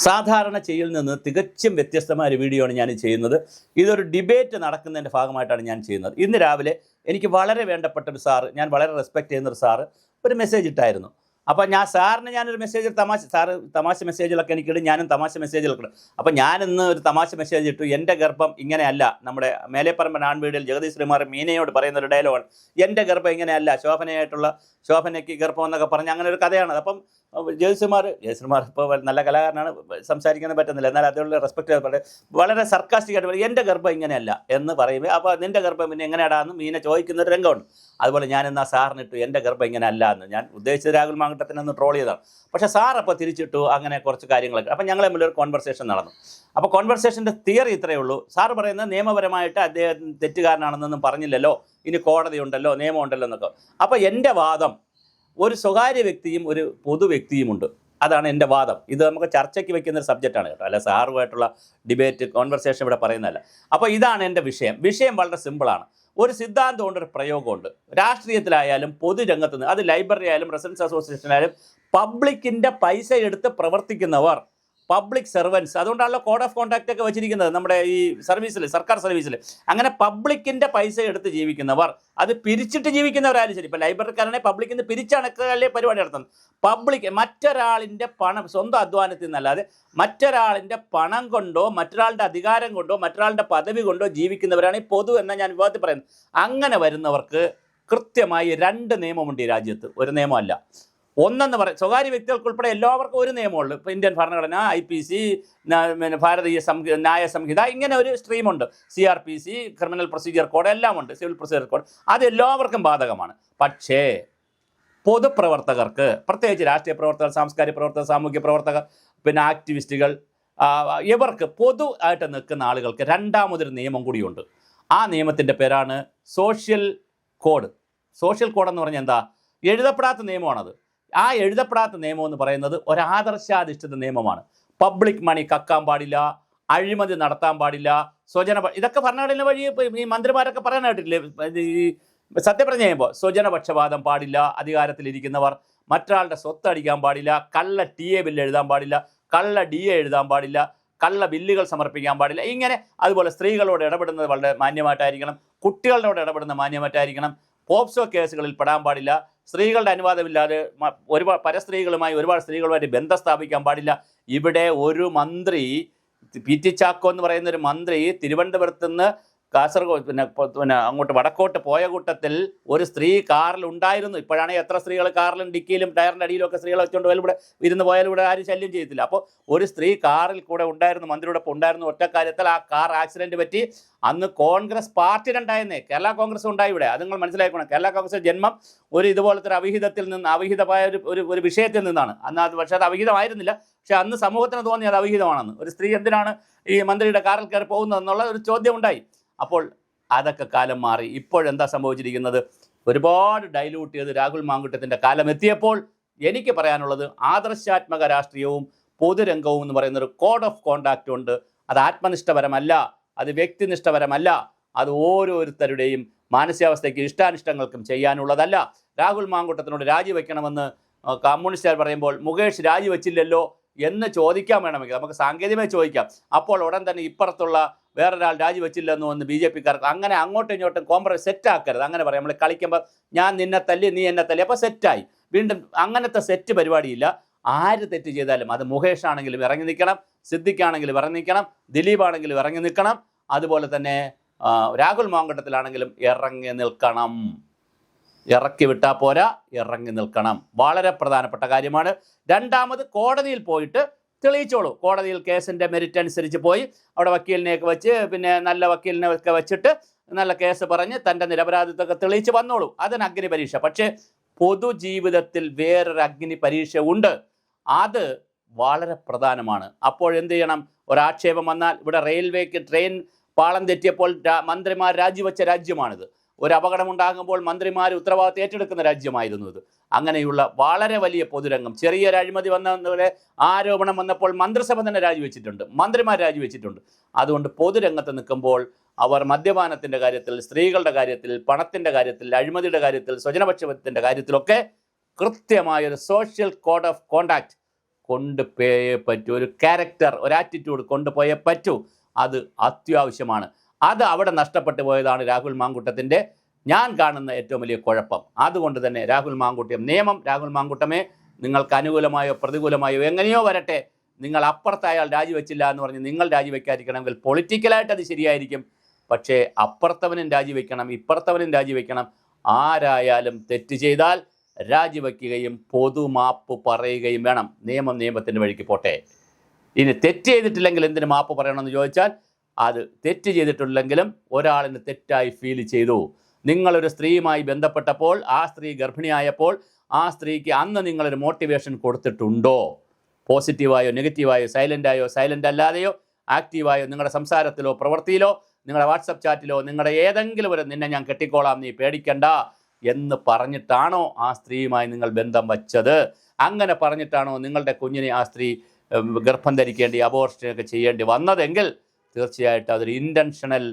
സാധാരണ ചെയ്യൽ നിന്ന് തികച്ചും വ്യത്യസ്തമായ ഒരു വീഡിയോ ആണ് ഞാൻ ചെയ്യുന്നത്. ഇതൊരു ഡിബേറ്റ് നടക്കുന്നതിൻ്റെ ഭാഗമായിട്ടാണ് ഞാൻ ചെയ്യുന്നത്. ഇന്ന് രാവിലെ എനിക്ക് വളരെ വേണ്ടപ്പെട്ട ഒരു സാറ്, ഞാൻ വളരെ റെസ്പെക്റ്റ് ചെയ്യുന്നൊരു സാറ് ഒരു മെസ്സേജ് ഇട്ടായിരുന്നു. അപ്പോൾ സാറിന് ഞാനൊരു മെസ്സേജ് തമാശ മെസ്സേജുകളൊക്കെ എനിക്കിടും, ഞാനും തമാശ മെസ്സേജുകളൊക്കെ ഇടും. അപ്പോൾ ഞാനിന്ന് ഒരു തമാശ മെസ്സേജ് ഇട്ടു. എൻ്റെ ഗർഭം ഇങ്ങനെയല്ല. നമ്മുടെ മേലേപ്പറമ്പൻ ആൺവീടിൽ ജഗദീഷ് ശ്രീമാർ മീനയോട് പറയുന്ന ഒരു ഡയലോഗാണ്, എൻ്റെ ഗർഭം ഇങ്ങനെയല്ല, ശോഭനയ്ക്ക് ഗർഭം എന്നൊക്കെ പറഞ്ഞ് അങ്ങനെ ഒരു കഥയാണ്. അപ്പം ജഗദീശ്മാർ ഇപ്പോൾ നല്ല കലാകാരനാണ്, സംസാരിക്കാൻ പറ്റുന്നില്ല, എന്നാൽ അതിനുള്ള റെസ്പെക്റ്റ് വളരെ സർക്കാസ്റ്റിക്കായിട്ട് പറയും, എൻ്റെ ഗർഭം ഇങ്ങനെയല്ല എന്ന് പറയുമ്പോൾ അപ്പോൾ നിൻ്റെ ഗർഭം പിന്നെ എങ്ങനെയാടാന്ന് മീനെ ചോദിക്കുന്ന ഒരു രംഗമുണ്ട്. അതുപോലെ ഞാൻ ഇന്ന് ആ സാറിനിട്ടു, എൻ്റെ ഗർഭം ഇങ്ങനെ അല്ല എന്ന്. ഞാൻ ഉദ്ദേശിച്ചത് രാഹുൽ മാങ്കൂട്ടത്തിനെ ഒന്ന് ട്രോൾ ചെയ്തതാണ്. പക്ഷേ സാർ അപ്പോൾ തിരിച്ചിട്ടു അങ്ങനെ കുറച്ച് കാര്യങ്ങളൊക്കെ. അപ്പം ഞങ്ങൾ തമ്മിലൊരു കോൺവെർസേഷൻ നടന്നു. അപ്പോൾ കോൺവെർസേഷൻ്റെ തിയറി ഇത്രയേ ഉള്ളൂ. സാർ പറയുന്നത് നിയമപരമായിട്ട് അദ്ദേഹം തെറ്റുകാരനാണെന്നൊന്നും പറഞ്ഞില്ലല്ലോ, ഇനി കോടതി ഉണ്ടല്ലോ, നിയമം ഉണ്ടല്ലോ എന്നൊക്കെ. അപ്പോൾ എൻ്റെ വാദം, ഒരു സ്വകാര്യ വ്യക്തിയും ഒരു പൊതു വ്യക്തിയുമുണ്ട്, അതാണ് എൻ്റെ വാദം. ഇത് നമുക്ക് ചർച്ചയ്ക്ക് വെക്കുന്ന ഒരു സബ്ജക്റ്റാണ് കേട്ടോ, അല്ല സാറുമായിട്ടുള്ള ഡിബേറ്റ് കോൺവെർസേഷൻ ഇവിടെ പറയുന്നതല്ല. അപ്പോൾ ഇതാണ് എൻ്റെ വിഷയം വളരെ സിമ്പിളാണ്. ഒരു സിദ്ധാന്തമുണ്ട്, ഒരു പ്രയോഗമുണ്ട്. രാഷ്ട്രീയത്തിലായാലും പൊതുരംഗത്ത് നിന്ന്, അത് ലൈബ്രറി ആയാലും റെസിഡൻസ് അസോസിയേഷനായാലും, പബ്ലിക്കിൻ്റെ പൈസ എടുത്ത് പ്രവർത്തിക്കുന്നവർ, പബ്ലിക് സർവൻസ്, അതുകൊണ്ടാണല്ലോ കോഡ് ഓഫ് കോണ്ടാക്റ്റ് ഒക്കെ വെച്ചിരിക്കുന്നത് നമ്മുടെ ഈ സർവീസിൽ, സർക്കാർ സർവീസിൽ. അങ്ങനെ പബ്ലിക്കിൻ്റെ പൈസ എടുത്ത് ജീവിക്കുന്നവർ, അത് പിരിച്ചിട്ട് ജീവിക്കുന്നവരായാലും ശരി. ഇപ്പോൾ ലൈബ്രറിക്കാരനെ പബ്ലിക്കിൽ നിന്ന് പിരിച്ചണക്കല്ലേ പരിപാടി നടത്തുന്നത്. പബ്ലിക് മറ്റൊരാളിൻ്റെ പണം, സ്വന്തം അധ്വാനത്തിൽ നിന്നല്ലാതെ മറ്റൊരാളിൻ്റെ പണം കൊണ്ടോ മറ്റൊരാളുടെ അധികാരം കൊണ്ടോ മറ്റൊരാളുടെ പദവി കൊണ്ടോ ജീവിക്കുന്നവരാണ് ഈ പൊതു എന്ന ഞാൻ വിവാദത്തിൽ പറയുന്നത്. അങ്ങനെ വരുന്നവർക്ക് കൃത്യമായി രണ്ട് നിയമമുണ്ട് ഈ രാജ്യത്ത്, ഒരു നിയമമല്ല. ഒന്നെന്ന് പറയും, സ്വകാര്യ വ്യക്തികൾക്കുൾപ്പെടെ എല്ലാവർക്കും ഒരു നിയമമുള്ളൂ. ഇപ്പോൾ ഇന്ത്യൻ ഭരണഘടന, IPC, ഭാരതീയ ന്യായ സംഹിത, ഇങ്ങനെ ഒരു സ്ട്രീമുണ്ട്. CRPC, ക്രിമിനൽ പ്രൊസീജിയർ കോഡ്, എല്ലാം ഉണ്ട്, സിവിൽ പ്രൊസീജിയർ കോഡ്, അത് എല്ലാവർക്കും ബാധകമാണ്. പക്ഷേ പൊതുപ്രവർത്തകർക്ക്, പ്രത്യേകിച്ച് രാഷ്ട്രീയ പ്രവർത്തകർ, സാംസ്കാരിക പ്രവർത്തകർ, സാമൂഹ്യ പ്രവർത്തകർ, പിന്നെ ആക്ടിവിസ്റ്റുകൾ, ഇവർക്ക് പൊതു ആയിട്ട് നിൽക്കുന്ന ആളുകൾക്ക് രണ്ടാമതൊരു നിയമം കൂടിയുണ്ട്. ആ നിയമത്തിൻ്റെ പേരാണ് സോഷ്യൽ കോഡ്. സോഷ്യൽ കോഡ് എന്ന് പറഞ്ഞാൽ എന്താ? എഴുതപ്പെടാത്ത നിയമമാണത്. ആ എഴുതപ്പെടാത്ത നിയമം എന്ന് പറയുന്നത് ഒരു ആദർശാധിഷ്ഠിത നിയമമാണ്. പബ്ലിക് മണി കക്കാൻ പാടില്ല, അഴിമതി നടത്താൻ പാടില്ല, ഇതൊക്കെ ഭരണഘടന വഴി ഈ മന്ത്രിമാരൊക്കെ പറയാൻ കേട്ടിട്ടില്ലേ? ഈ സത്യപ്രതിജ്ഞ ചെയ്യുമ്പോൾ സ്വജനപക്ഷപാതം പാടില്ല, അധികാരത്തിലിരിക്കുന്നവർ മറ്റൊരാളുടെ സ്വത്ത് അടിക്കാൻ പാടില്ല, കള്ള TA ബില്ല് എഴുതാൻ പാടില്ല, കള്ള DA എഴുതാൻ പാടില്ല, കള്ള ബില്ലുകൾ സമർപ്പിക്കാൻ പാടില്ല. ഇങ്ങനെ അതുപോലെ സ്ത്രീകളോട് ഇടപെടുന്നത് വളരെ മാന്യമായിട്ടായിരിക്കണം, കുട്ടികളോട് ഇടപെടുന്നത് മാന്യമായിട്ടായിരിക്കണം, പോക്സോ കേസുകളിൽ പെടാൻ പാടില്ല, സ്ത്രീകളുടെ അനുവാദമില്ലാതെ പരസ്ത്രീകളുമായി ഒരുപാട് സ്ത്രീകളുമായിട്ട് ബന്ധം സ്ഥാപിക്കാൻ പാടില്ല. ഇവിടെ ഒരു മന്ത്രി, PT ചാക്കോ എന്ന് പറയുന്ന ഒരു മന്ത്രി, തിരുവനന്തപുരത്ത് നിന്ന് കാസർഗോഡ് പിന്നെ അങ്ങോട്ട് വടക്കോട്ട് പോയ കൂട്ടത്തിൽ ഒരു സ്ത്രീ കാറിൽ ഉണ്ടായിരുന്നു. ഇപ്പോഴാണെങ്കിൽ എത്ര സ്ത്രീകൾ കാറിലും ഡിക്കിയിലും ടയറിൻ്റെ അടിയിലും ഒക്കെ സ്ത്രീകൾ വെച്ചുകൊണ്ട് പോയാലും ഇവിടെ ഇരുന്ന് പോയാലും ഇവിടെ ആരും ശല്യം ചെയ്യത്തില്ല. അപ്പോൾ ഒരു സ്ത്രീ കാറിൽ കൂടെ ഉണ്ടായിരുന്നു, മന്ത്രിയോടൊപ്പം ഉണ്ടായിരുന്നു. ഒറ്റ കാര്യത്തിൽ ആ കാർ ആക്സിഡൻറ്റ് പറ്റി. അന്ന് കോൺഗ്രസ് പാർട്ടി ഉണ്ടായിരുന്നേ, കേരള കോൺഗ്രസ് ഉണ്ടായി ഇവിടെ. അത് നിങ്ങൾ മനസ്സിലാക്കണം. കേരള കോൺഗ്രസ് ജന്മം ഒരു ഇതുപോലത്തെ ഒരു അവിഹിതമായ ഒരു വിഷയത്തിൽ നിന്നാണ്. അന്ന് അത് പക്ഷേ അത് അവിഹിതമായിരുന്നില്ല. പക്ഷേ അന്ന് സമൂഹത്തിന് തോന്നി അത് അവിഹിതമാണെന്ന്. ഒരു സ്ത്രീ എന്തിനാണ് ഈ മന്ത്രിയുടെ കാറിൽ കയറി പോകുന്നതെന്നുള്ള ഒരു ചോദ്യം ഉണ്ടായി. അപ്പോൾ അതൊക്കെ കാലം മാറി. ഇപ്പോഴെന്താ സംഭവിച്ചിരിക്കുന്നത്? ഒരുപാട് ഡൈല്യൂട്ട് ചെയ്ത് രാഹുൽ മാങ്കൂട്ടത്തിൻ്റെ കാലം എത്തിയപ്പോൾ എനിക്ക് പറയാനുള്ളത്, ആദർശാത്മക രാഷ്ട്രീയവും പൊതുരംഗവും എന്ന് പറയുന്നൊരു കോഡ് ഓഫ് കോണ്ടാക്റ്റ് ഉണ്ട്. അത് ആത്മനിഷ്ഠപരമല്ല, അത് വ്യക്തിനിഷ്ഠപരമല്ല, അത് ഓരോരുത്തരുടെയും മാനസികാവസ്ഥയ്ക്ക് ഇഷ്ടാനിഷ്ടങ്ങൾക്കും ചെയ്യാനുള്ളതല്ല. രാഹുൽ മാങ്കൂട്ടത്തിനോട് രാജിവെക്കണമെന്ന് കമ്മ്യൂണിസ്റ്റുകാർ പറയുമ്പോൾ മുകേഷ് രാജിവെച്ചില്ലല്ലോ എന്ന് ചോദിക്കാൻ വേണമെങ്കിൽ നമുക്ക് സാങ്കേതികമായി ചോദിക്കാം. അപ്പോൾ ഉടൻ തന്നെ ഇപ്പുറത്തുള്ള വേറൊരാൾ രാജിവെച്ചില്ലെന്നോ എന്ന് BJPക്കാർക്ക് അങ്ങനെ അങ്ങോട്ടും ഇങ്ങോട്ടും കോംപ്രമൈസ് സെറ്റാക്കരുത്. അങ്ങനെ പറയാം, നമ്മൾ കളിക്കുമ്പോൾ ഞാൻ നിന്നെ തല്ലി നീ എന്നെ തല്ലി, അപ്പോൾ സെറ്റായി. വീണ്ടും അങ്ങനത്തെ സെറ്റ് പരിപാടിയില്ല. ആര് തെറ്റ് ചെയ്താലും, അത് മുകേഷ് ആണെങ്കിലും ഇറങ്ങി നിൽക്കണം, സിദ്ദിഖാണെങ്കിലും ഇറങ്ങി നിൽക്കണം, ദിലീപ് ആണെങ്കിലും ഇറങ്ങി നിൽക്കണം, അതുപോലെ തന്നെ രാഹുൽ മാങ്കൂട്ടത്തിലാണെങ്കിലും ഇറങ്ങി നിൽക്കണം. ഇറക്കി വിട്ടാൽ പോരാ, ഇറങ്ങി നിൽക്കണം. വളരെ പ്രധാനപ്പെട്ട കാര്യമാണ്. രണ്ടാമത്, കോടതിയിൽ പോയിട്ട് തെളിയിച്ചോളൂ. കോടതിയിൽ കേസിൻ്റെ മെറിറ്റ് അനുസരിച്ച് പോയി അവിടെ വക്കീലിനെയൊക്കെ വെച്ച്, പിന്നെ നല്ല വക്കീലിനെയൊക്കെ വെച്ചിട്ട് നല്ല കേസ് പറഞ്ഞ് തൻ്റെ നിരപരാധിത്വമൊക്കെ തെളിയിച്ച് വന്നോളൂ. അതിന് അഗ്നി പരീക്ഷ. പക്ഷേ പൊതുജീവിതത്തിൽ വേറൊരു അഗ്നി പരീക്ഷ ഉണ്ട്. അത് വളരെ പ്രധാനമാണ്. അപ്പോഴെന്ത് ചെയ്യണം? ഒരാക്ഷേപം വന്നാൽ, ഇവിടെ റെയിൽവേക്ക് ട്രെയിൻ പാളം തെറ്റിയപ്പോൾ മന്ത്രിമാർ രാജിവെച്ച രാജ്യമാണിത്. ഒരു അപകടമുണ്ടാകുമ്പോൾ മന്ത്രിമാർ ഉത്തരവാദിത്തം ഏറ്റെടുക്കുന്ന രാജ്യമായിരുന്നു ഇത്. അങ്ങനെയുള്ള വളരെ വലിയ പൊതുരംഗം, ചെറിയൊരു അഴിമതി വന്നതുപോലെ ആരോപണം വന്നപ്പോൾ മന്ത്രിസഭ തന്നെ രാജിവെച്ചിട്ടുണ്ട്, മന്ത്രിമാർ രാജിവെച്ചിട്ടുണ്ട്. അതുകൊണ്ട് പൊതുരംഗത്ത് നിൽക്കുമ്പോൾ അവർ മദ്യപാനത്തിൻ്റെ കാര്യത്തിൽ, സ്ത്രീകളുടെ കാര്യത്തിൽ, പണത്തിൻ്റെ കാര്യത്തിൽ, അഴിമതിയുടെ കാര്യത്തിൽ, സ്വജനപക്ഷത്തിൻ്റെ കാര്യത്തിലൊക്കെ കൃത്യമായൊരു സോഷ്യൽ കോഡ് ഓഫ് കോണ്ടാക്റ്റ് കൊണ്ടുപോയേ പറ്റൂ. ഒരു ക്യാരക്ടർ, ഒരു ആറ്റിറ്റ്യൂഡ് കൊണ്ടുപോയേ പറ്റൂ. അത് അത്യാവശ്യമാണ്. അത് അവിടെ നഷ്ടപ്പെട്ടു പോയതാണ് രാഹുൽ മാങ്കൂട്ടത്തിൻ്റെ ഞാൻ കാണുന്ന ഏറ്റവും വലിയ കുഴപ്പം. അതുകൊണ്ട് തന്നെ രാഹുൽ മാങ്കൂട്ടം നിയമം, രാഹുൽ മാങ്കൂട്ടമേ, നിങ്ങൾക്ക് അനുകൂലമായോ പ്രതികൂലമായോ എങ്ങനെയോ വരട്ടെ, നിങ്ങൾ അപ്പുറത്തയാൾ രാജിവെച്ചില്ല എന്ന് പറഞ്ഞ് നിങ്ങൾ രാജിവെക്കാതിരിക്കണമെങ്കിൽ പൊളിറ്റിക്കലായിട്ട് അത് ശരിയായിരിക്കും. പക്ഷേ അപ്പുറത്തവനും രാജിവെക്കണം, ഇപ്പുറത്തവനും രാജിവെക്കണം. ആരായാലും തെറ്റ് ചെയ്താൽ രാജിവെക്കുകയും പൊതുമാപ്പ് പറയുകയും വേണം. നിയമം നിയമത്തിൻ്റെ വഴിക്ക് പോട്ടെ. ഇനി തെറ്റ് ചെയ്തിട്ടില്ലെങ്കിൽ എന്തിന് മാപ്പ് പറയണമെന്ന് ചോദിച്ചാൽ, അത് തെറ്റ് ചെയ്തിട്ടില്ലെങ്കിലും ഒരാളിന് തെറ്റായി ഫീൽ ചെയ്തു. നിങ്ങളൊരു സ്ത്രീയുമായി ബന്ധപ്പെട്ടപ്പോൾ, ആ സ്ത്രീ ഗർഭിണിയായപ്പോൾ ആ സ്ത്രീക്ക് അന്ന് നിങ്ങളൊരു മോട്ടിവേഷൻ കൊടുത്തിട്ടുണ്ടോ? പോസിറ്റീവായോ നെഗറ്റീവായോ, സൈലൻ്റായോ സൈലൻ്റ് അല്ലാതെയോ, ആക്റ്റീവായോ, നിങ്ങളുടെ സംസാരത്തിലോ പ്രവൃത്തിയിലോ, നിങ്ങളുടെ വാട്സപ്പ് ചാറ്റിലോ, നിങ്ങളുടെ ഏതെങ്കിലും ഒരു നിന്നെ ഞാൻ കെട്ടിക്കോളാം, നീ പേടിക്കണ്ട എന്ന് പറഞ്ഞിട്ടാണോ ആ സ്ത്രീയുമായി നിങ്ങൾ ബന്ധം വച്ചത്? അങ്ങനെ പറഞ്ഞിട്ടാണോ നിങ്ങളുടെ കുഞ്ഞിനെ ആ സ്ത്രീ ഗർഭം ധരിക്കേണ്ടി അബോർഷനൊക്കെ ചെയ്യേണ്ടി വന്നതെങ്കിൽ തീർച്ചയായിട്ടും അതൊരു ഇൻറ്റൻഷണൽ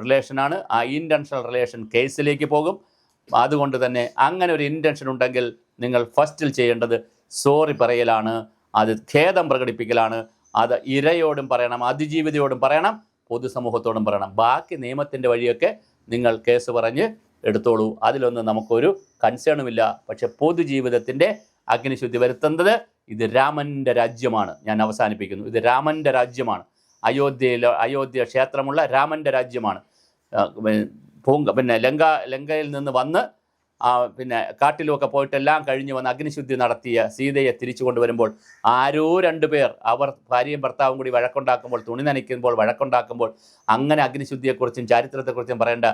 റിലേഷനാണ്. ആ ഇൻറ്റൻഷണൽ റിലേഷൻ കേസിലേക്ക് പോകും. അതുകൊണ്ട് തന്നെ അങ്ങനെ ഒരു ഇൻറ്റൻഷൻ ഉണ്ടെങ്കിൽ നിങ്ങൾ ഫസ്റ്റിൽ ചെയ്യേണ്ടത് സോറി പറയലാണ്, അത് ഖേദം പ്രകടിപ്പിക്കലാണ്. അത് ഇരയോടും പറയണം, അതിജീവിതയോടും പറയണം, പൊതുസമൂഹത്തോടും പറയണം. ബാക്കി നിയമത്തിൻ്റെ വഴിയൊക്കെ നിങ്ങൾ കേസ് പറഞ്ഞ് എടുത്തോളൂ. അതിലൊന്നും നമുക്കൊരു കൺസേണുമില്ല. പക്ഷെ പൊതുജീവിതത്തിൻ്റെ അഗ്നിശുദ്ധി വരുത്തുന്നത് ഇത് രാമൻ്റെ രാജ്യമാണ്. ഞാൻ അവസാനിപ്പിക്കുന്നു. ഇത് രാമൻ്റെ രാജ്യമാണ്. അയോധ്യ ക്ഷേത്രമുള്ള രാമൻ്റെ രാജ്യമാണ്. ലങ്കയിൽ നിന്ന് വന്ന് പിന്നെ കാട്ടിലുമൊക്കെ പോയിട്ടെല്ലാം കഴിഞ്ഞ് വന്ന് അഗ്നിശുദ്ധി നടത്തിയ സീതയെ തിരിച്ചു കൊണ്ടുവരുമ്പോൾ ആരോ 2 പേർ, അവർ ഭാര്യയും ഭർത്താവും കൂടി വഴക്കുണ്ടാക്കുമ്പോൾ, തുണി നനയ്ക്കുമ്പോൾ വഴക്കുണ്ടാക്കുമ്പോൾ, അങ്ങനെ അഗ്നിശുദ്ധിയെക്കുറിച്ചും ചരിത്രത്തെക്കുറിച്ചും പറയേണ്ട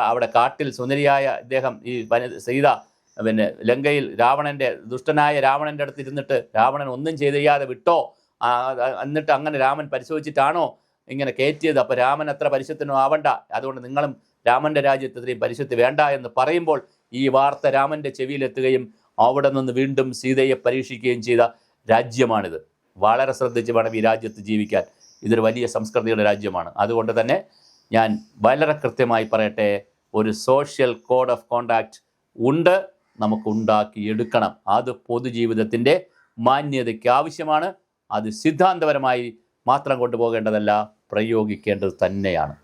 അവിടെ കാട്ടിൽ സുന്ദരിയായ ഇദ്ദേഹം ഈ സീത പിന്നെ ലങ്കയിൽ ദുഷ്ടനായ രാവണൻ്റെ അടുത്ത് ഇരുന്നിട്ട് രാവണൻ ഒന്നും ചെയ്യാതെ വിട്ടോ, എന്നിട്ട് അങ്ങനെ രാമൻ പരിശോധിച്ചിട്ടാണോ ഇങ്ങനെ കയറ്റിയത്? അപ്പോൾ രാമൻ അത്ര പരിശുദ്ധനോ ആവണ്ട, അതുകൊണ്ട് നിങ്ങളും രാമൻ്റെ രാജ്യത്ത് ഇത്രയും പരിശുദ്ധി വേണ്ട എന്ന് പറയുമ്പോൾ ഈ വാർത്ത രാമൻ്റെ ചെവിയിലെത്തുകയും അവിടെ നിന്ന് വീണ്ടും സീതയെ പരീക്ഷിക്കുകയും ചെയ്ത രാജ്യമാണിത്. വളരെ ശ്രദ്ധിച്ച് വേണം ഈ രാജ്യത്ത് ജീവിക്കാൻ. ഇതൊരു വലിയ സംസ്കൃതിയുടെ രാജ്യമാണ്. അതുകൊണ്ട് തന്നെ ഞാൻ വളരെ കൃത്യമായി പറയട്ടെ, ഒരു സോഷ്യൽ കോഡ് ഓഫ് കോണ്ടാക്റ്റ് ഉണ്ട്, നമുക്ക് ഉണ്ടാക്കിയെടുക്കണം. അത് പൊതുജീവിതത്തിൻ്റെ മാന്യതയ്ക്ക് ആവശ്യമാണ്. അത് സിദ്ധാന്തപരമായി മാത്രം കൊണ്ടുപോകേണ്ടതല്ല, പ്രയോഗിക്കേണ്ടത് തന്നെയാണ്.